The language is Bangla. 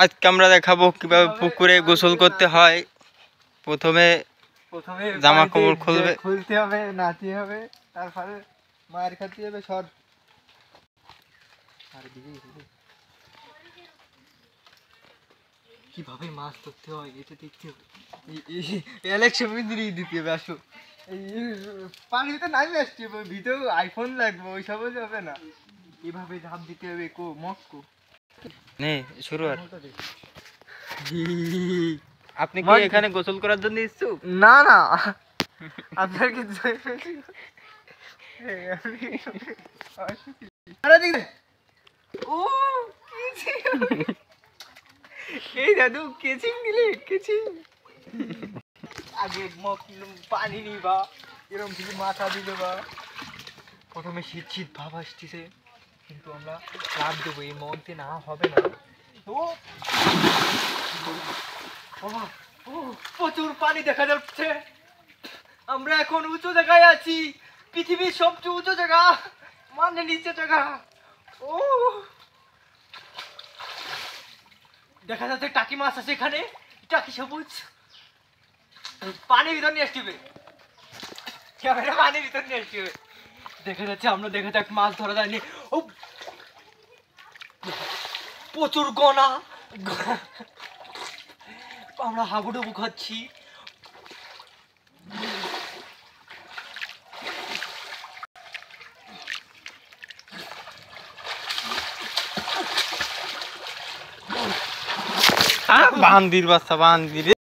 আজকে আমরা দেখাবো কিভাবে পুকুরে গোসল করতে হয়। প্রথমে জামা কাপড় খুলতে হবে, নাচতে হবে, তারপরে মার খেতে হবে। সর কিভাবে মাছ ধরতে হয় এটা দেখতে হবে। দিতে হবে। আসো পানির ভিতরে নামে আসছি, ভিতরে আইফোন লাগবে, ওই সব হবে না। এভাবে ঝাঁপ দিতে হবে। নে শুরু আর আপনি কি এখানে গোসল করার জন্য ইচ্ছুক? না না, আপনার কি এই দাদু কেচিং দিলে, কেচিং আগে পানি নিবা, এরকম কিছু মাথা দিলে বা প্রথমে শীত শীত ভাব আসতেছে, কিন্তু আমরা লাভ দেবো, এই মধ্যে না হবে না। প্রচুর পানি দেখা যাচ্ছে। আমরা এখন উঁচু জায়গায় আছি, পৃথিবীর সবচেয়ে উঁচু জায়গা, মানে নিচে জায়গা। ও দেখা যাচ্ছে টাকি মাছ আছে এখানে, টাকি সবুজ। পানির ভিতর নিয়ে আসতে হবে, ক্যামেরা পানির ভিতর নিয়ে আসতে হবে। দেখা যাচ্ছে, আমরা দেখা যাক মাছ ধরা যায়নি। ও প্রচুর গনা, আমরা হাবুডুবু খাচ্ছি। বান্দির বাচ্চা, বান্দির।